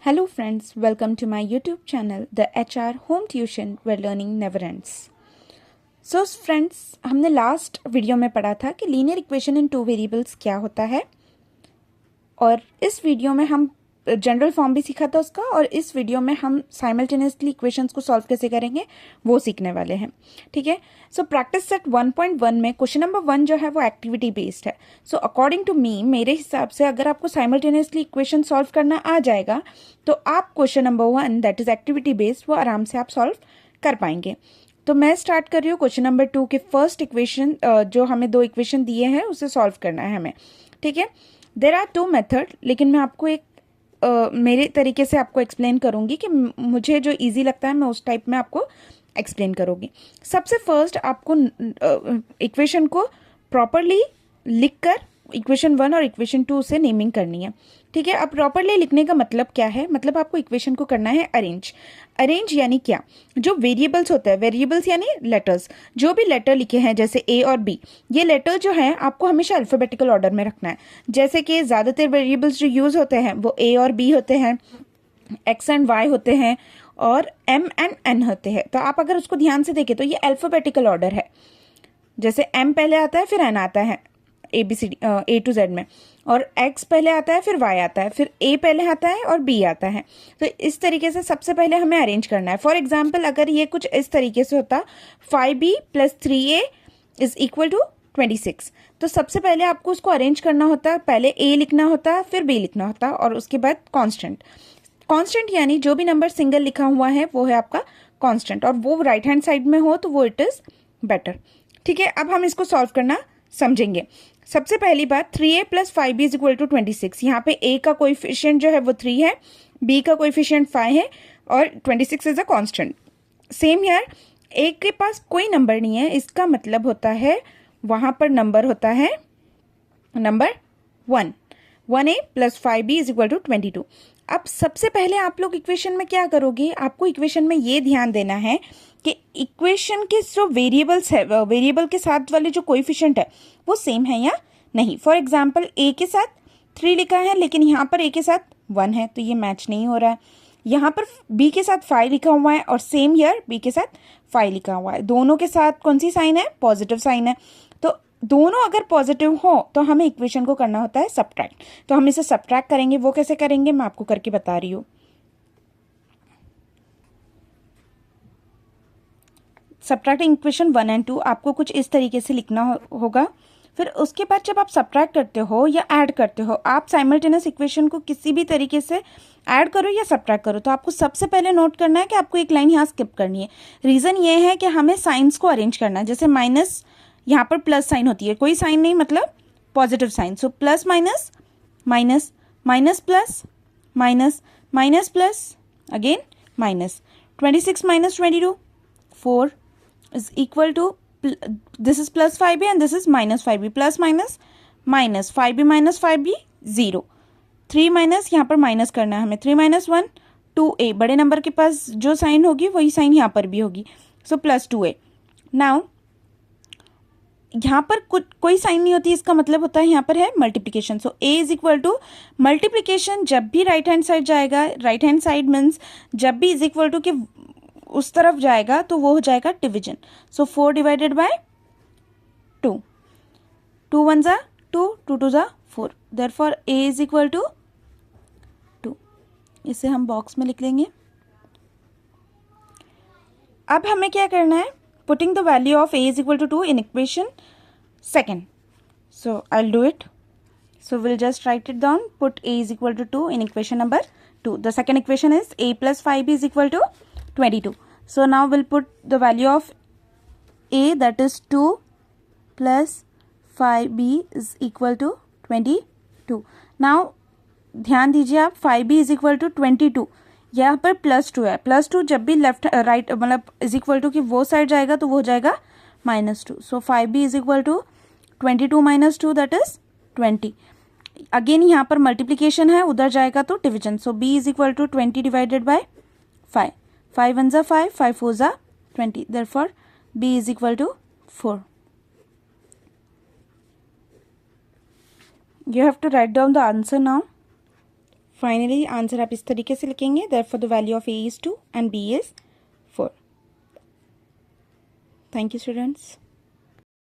Hello friends, welcome to my YouTube channel, the HR Home Tuition where learning never ends. So friends, हमने last video में पढ़ा था कि linear equation in two variables क्या होता है और इस वीडियो में हम जनरल फॉर्म भी सीखा था उसका और इस वीडियो में हम साइमल्टेनियसली इक्वेशंस को सॉल्व कैसे करेंगे वो सीखने वाले हैं। ठीक है, सो प्रैक्टिस सेट 1.1 में क्वेश्चन नंबर 1 जो है वो एक्टिविटी बेस्ड है। सो अकॉर्डिंग टू मी, मेरे हिसाब से अगर आपको साइमल्टेनियसली इक्वेशन सॉल्व करना आ जाएगा तो आप question number 1 that is activity based वो आराम से आप सॉल्व कर पाएंगे। तो मैं स्टार्ट कर रही हूँ क्वेश्चन नंबर 2 के फर्स्ट इक्वेशन जो हमें दो इक्वेशन दिए हैं उसे सॉल्व करना है हमें। ठीक है, देर आर टू मेथड, लेकिन मैं आपको एक मेरे तरीके से आपको एक्सप्लेन करूंगी कि मुझे जो इजी लगता है मैं उस टाइप में आपको एक्सप्लेन करूंगी। सबसे फर्स्ट आपको इक्वेशन को प्रॉपरली लिखकर इक्वेशन 1 और इक्वेशन 2 से नेमिंग करनी है। ठीक है, अब प्रॉपरली लिखने का मतलब क्या है, मतलब आपको इक्वेशन को करना है अरेंज। अरेंज यानी क्या, जो वेरिएबल्स होते हैं, वेरिएबल्स यानी लेटर्स, जो भी लेटर लिखे हैं जैसे ए और बी, ये लेटर जो है आपको हमेशा अल्फाबेटिकल ऑर्डर में रखना है। जैसे कि ज़्यादातर वेरिएबल्स जो यूज़ होते हैं वो ए और बी होते हैं, एक्स एंड वाई होते हैं और एम एंड एन होते हैं। तो आप अगर उसको ध्यान से देखें तो ये अल्फाबेटिकल ऑर्डर है। जैसे एम पहले आता है फिर एन आता है ABCD A to Z में, और X पहले आता है फिर Y आता है, फिर A पहले आता है और B आता है। तो इस तरीके से सबसे पहले हमें अरेंज करना है। फॉर एग्जाम्पल अगर ये कुछ इस तरीके से होता 5B + 3A is equal to 26, तो सबसे पहले आपको उसको अरेंज करना होता, पहले A लिखना होता फिर B लिखना होता और उसके बाद कॉन्स्टेंट। कॉन्स्टेंट यानी जो भी नंबर सिंगल लिखा हुआ है वो है आपका कॉन्स्टेंट, और वो राइट हैंड साइड में हो तो वो इट इज बेटर। ठीक है, अब हम इसको सॉल्व करना समझेंगे। सबसे पहली बात, 3A + 5B is equal to 26। यहाँ पे A का कोएफिशिएंट जो है वो 3 है, B का कोएफिशिएंट 5 है और 26 is a constant. Same here, A के पास कोई नंबर नहीं है, इसका मतलब होता है वहां पर नंबर होता है number 1। 1A + 5B is equal to 22। अब सबसे पहले आप लोग इक्वेशन में क्या करोगे, आपको इक्वेशन में ये ध्यान देना है कि इक्वेशन के जो वेरिएबल्स है, वेरिएबल के साथ वाले जो कोएफिशिएंट है वो सेम है या नहीं। फॉर एग्जांपल A के साथ 3 लिखा है लेकिन यहाँ पर A के साथ 1 है तो ये मैच नहीं हो रहा है। यहाँ पर B के साथ 5 लिखा हुआ है और सेम हियर B के साथ 5 लिखा हुआ है। दोनों के साथ कौन सी साइन है, पॉजिटिव साइन है। तो दोनों अगर पॉजिटिव हो तो हमें इक्वेशन को करना होता है सब्ट्रैक्ट। तो हम इसे सब्ट्रैक्ट करेंगे, वो कैसे करेंगे मैं आपको करके बता रही हूँ। सब्ट्रैक्टिंग इक्वेशन 1 और 2 आपको कुछ इस तरीके से लिखना होगा। फिर उसके बाद जब आप सब्ट्रैक्ट करते हो या ऐड करते हो, आप साइमल्टेनियस इक्वेशन को किसी भी तरीके से ऐड करो या सब्ट्रैक्ट करो, तो आपको सबसे पहले नोट करना है कि आपको एक लाइन यहाँ स्किप करनी है। रीज़न ये है कि हमें साइंस को अरेंज करना है। जैसे माइनस, यहाँ पर प्लस साइन होती है, कोई साइन नहीं मतलब positive sign. So plus minus minus, minus plus minus, minus plus again minus. 26 - 22 4 is equal to, this is plus 5B and this is minus 5B, plus minus minus 5B minus 5B 0, 3 minus, यहाँ पर minus करना है हमें, 3 - 1 2A, बड़े number के पास जो sign होगी वही साइन यहाँ पर भी होगी, सो प्लस 2A। नाउ यहाँ पर कोई साइन नहीं होती, इसका मतलब होता है यहाँ पर है multiplication. So A is equal to multiplication, जब भी राइट हैंड साइड जाएगा, राइट हैंड साइड मीन्स जब भी इज इक्वल टू के उस तरफ जाएगा तो वो हो जाएगा डिवीजन। सो 4 डिवाइडेड बाय 2, 2 1 ज़ा 2, 2 2 ज़ा 4, therefore A is equal to 2। इसे हम बॉक्स में लिख लेंगे। अब हमें क्या करना है, putting the value of A is equal to 2 in equation second. So I will do it. So we'll just write it down. Put A is equal to 2 in equation number 2. The second equation is A + 5B is equal to 22. So now we'll put the value of A, that is 2 plus 5B is equal to 22. Now ध्यान दीजिए आप, 5B is equal to 22, यहाँ पर +2 है। +2 जब भी left right मतलब is equal to की वो साइड जाएगा तो वो हो जाएगा -2। So 5B is equal to 22 - 2 that is 20। Again यहाँ पर मल्टीप्लीकेशन है, उधर जाएगा तो division. So B is equal to 20 divided by 5, 5 1 ज़ा 5, 5 4 ज़ा 20, therefore B is equal to 4। You have to write down the answer now. Finally answer आप इस तरीके से लिखेंगे, therefore the value of a is 2 and b is 4. Thank you students.